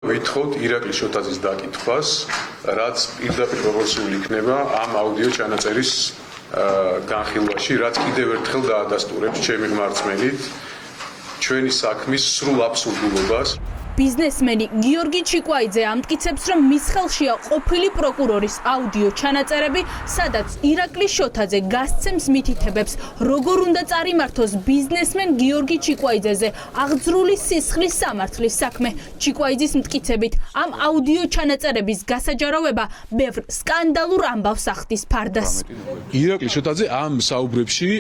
ვითხოვთ ირაკლი შოთაძის დაკითხვას, რაც პირდაპირ პროპორციული იქნება ამ აუდიო ჩანაწერის განხილვაში, რაც კიდევ ერთხელ დაადასტურებს ჩემი მართლმელით ჩვენი საქმის სრულ აბსურდულობას. Biznesmeni Georgi Chikwaize ამტკიცებს, რომ მის ხელშია ყოფილი პროკურორის აუდიო ჩანაწერები, სადაც ირაკლი შოთაძე გასცემს მითითებებს, როგორ უნდა წარიმართოს ბიზნესმენ გიორგი ჩიკვაიძეზე აღძრული სისხლის სამართლის საქმე. ჩიკვაიძის მტკიცებით, ამ აუდიო ჩანაწერების გასაჯაროვება ბევრ სკანდალურ ამბავს ახდის ფარდას. ირაკლი შოთაძე ამ საუბრებში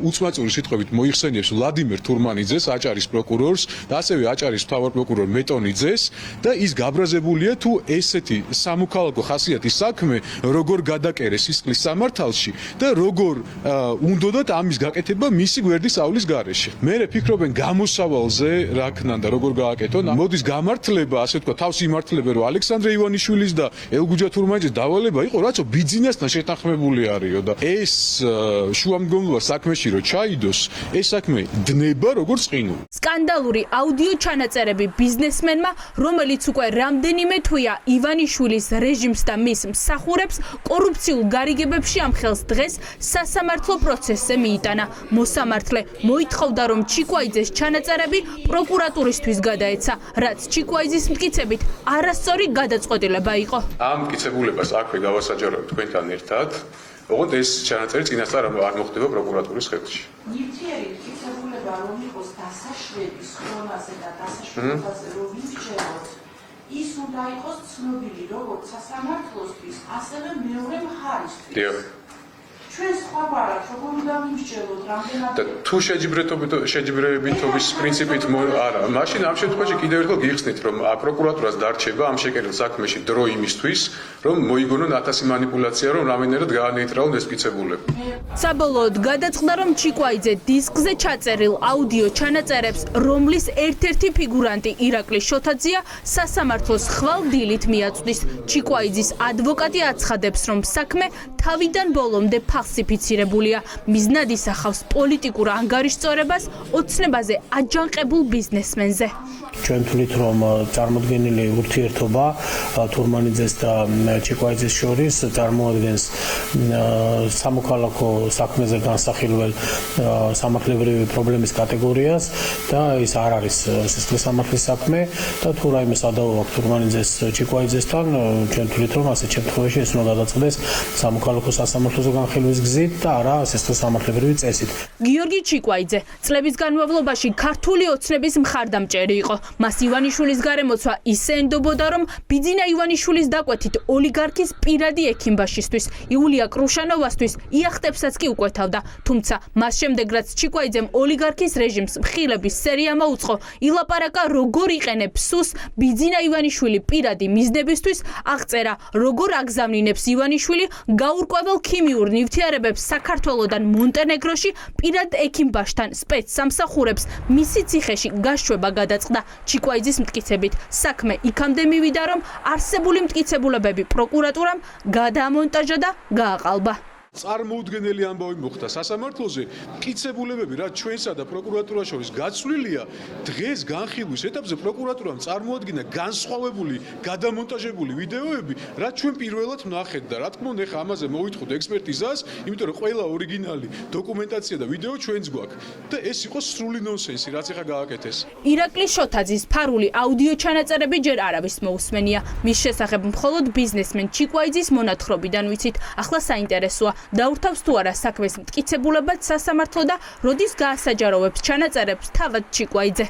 უცმაწური სიტყვებით მოიხსენიებს ვლადიმერ თურმანიძეს, აჭარის პროკურორს და ასევე აჭარის მთავარ პროკურორს მეტონიძეს და ის გაბრაზებულია თუ ესეთი სამოქალაქო ხასიათის საქმე როგორ გადაკერეს სისხლის სამართალში და როგორ უნდათ ამის გაკეთება მისი გვერდის ავლის გარეშე. მე ფიქრობენ გამოსავალზე რა ქნან და როგორ გააკეთონ. მოდის გამართლება, ასე თქვა, თავს იმართლებენ რომ ალექსანდრე ივანიშვილის და ელგუჯა თურმანიძის დავალება იყო, რაცო ბიზნესთან შეთანხმებული არისო და ეს შუამდგომლობა საქმეში რო ჩაიდოს, ეს საქმე დნება როგორც ყინული. სკანდალური აუდიო ჩანაწერები ბიზნესმენმა, რომელიც უკვე რამდენიმე თვეა ივანიშვილის რეჟიმს და მის მსახურებს კორუფციულ გარიგებებში ამხელს დღეს სასამართლო პროცესზე მიიტანა. მოსამართლე მოითხოვდა, რომ ჩიკვაიძეს ჩანაწერები პროკურატურისთვის გადაეცა, რაც ჩიკვაიძის მტკიცებით არასწორი გადაწყვეტილება იყო. ამ მტკიცებულებას აქვე გავასაჯაროებ თქვენთან ერთად, ოღონდ ეს ჩანაწერი წინასწარ არ მოხდება პროკურატურის ხელში. ნივთიერი მტკიცებულება რომ იყოს დასაშვების ხონაზე და დასაშვებაზე რომ ვიჩეროთ, ის უნდა იყოს ცნობილი როგორც სასამართლოსთვის, ასევე მეორე მხარისთვის. ჩვენ სხვაგვარად როგორ უნდა ვიმსჯელოთ რამდენად და თუ შეჯიბრებითობის პრინციპით არა, მაშინ ამ შემთხვევაში კიდევ ერთხელ გიხსნით, რომ პროკურატურას დარჩება ამ შეკერილ საქმეში დრო იმისთვის, რომ მოიგონონ ათასი მანიპულაცია, რომ რამდენად გაანეიტრალონ ეს მტკიცებულება. საბოლოოდ გადაწყდა, რომ ჩიკვაიძე დისკზე ჩაწერილ აუდიო ჩანაწერებს, რომლის ერთ-ერთი ფიგურანტი ირაკლი შოთაძეა, სასამართლოს ხვალ დილით მიაწვდის. ჩიკვაიძის ადვოკატი აცხადებს, რომ საქმე თავიდან ბოლომდე ფალსიფიცირებულია. მიზნად ისახავს პოლიტიკურ ანგარიშწორებას ოცნებაზე აჯანყებულ ბიზნესმენზე. ჩვენ თვლით, რომ წარმოდგენილი ურთიერთობა თურმანიძეს და ჩიკვაიძეს შორის წარმოადგენს სამოქალაქო საქმეზე განსახილველ სამართლებრივი პრობლემის კატეგორიას და ის არ არის სისხლის სამართლის საქმე და თუ რაიმე სადავო აქვს თურმანიძეს ჩიკვაიძესთან, ჩვენ თვლით, რომ ასეთ შემთხვევაში ეს უნდა გადაწყდეს სამოქალაქო სასამართლოზე განხილვის გზით და არა სისხლის სამართლებრივი წესით. გიორგი ჩიკვაიძე წლების განმავლობაში ქართული ოცნების მხარდამჭერი იყო. მას ივანიშვილის გარემოცვა ისე ენდობოდა, რომ ბიძინა ივანიშვილის დაკვეთით ოლიგარქის პირადი ექიმბაშისთვის, იულია კრუშანოვასთვის იახტებსაც კი უკვეთავდა. თუმცა მას შემდეგ, რაც ჩიკვაიძემ ოლიგარქის რეჟიმს მხილების სერია მოუწყო, ილაპარაკა როგორ იყენებს სუს ბიძინა ივანიშვილი პირადი მიზნებისთვის, აღწერა როგორ აგზავნინებს ივანიშვილი გაურკვეველ ქიმიურ ნივთიარებებს საქართველოდან მონტენეგროში პირად ექიმბაშთან სპეცსამსახურებს მისი ციხეში გაშვება გადაწყდა. ჩიკვაიძის მტკიცებით საქმე იქამდე მივიდა, რომ არსებული მტკიცებულებები პროკურატურამ გადაამონტაჟა და გააყალბა. წარმოუდგენელი ამბავი მოხდა სასამართლოზე, მტკიცებულებები, რაც ჩვენსა და პროკურატურას შორის გაცვლილია, დღეს განხილვის ეტაპზე პროკურატურამ წარმოადგინა განსხვავებული, გადამონტაჟებული ვიდეოები, რაც ჩვენ პირველად ვნახეთ და რა თქმა უნდა, ახლა ამაზე მოვითხოვთ ექსპერტიზას, იმიტომ რომ ყველა ორიგინალი დოკუმენტაცია და ვიდეო ჩვენც გვაქვს და ეს იყო სრული ნონსენსი, რაც ახლა გააკეთეს. ირაკლი შოთაძის ფარული აუდიო ჩანაწერები ჯერ არავის მოусმენია. მის შესახებ მხოლოდ ბიზნესმენ ჩიკვაიძის მონათხრობიდან ვიცით. ახლა საინტერესოა დაურთავს თუ არა საქმეს მტკიცებულებად სასამართლო და როდის გაასაჯაროვებს ჩანაწერებს თავად ჩიკვაიძე.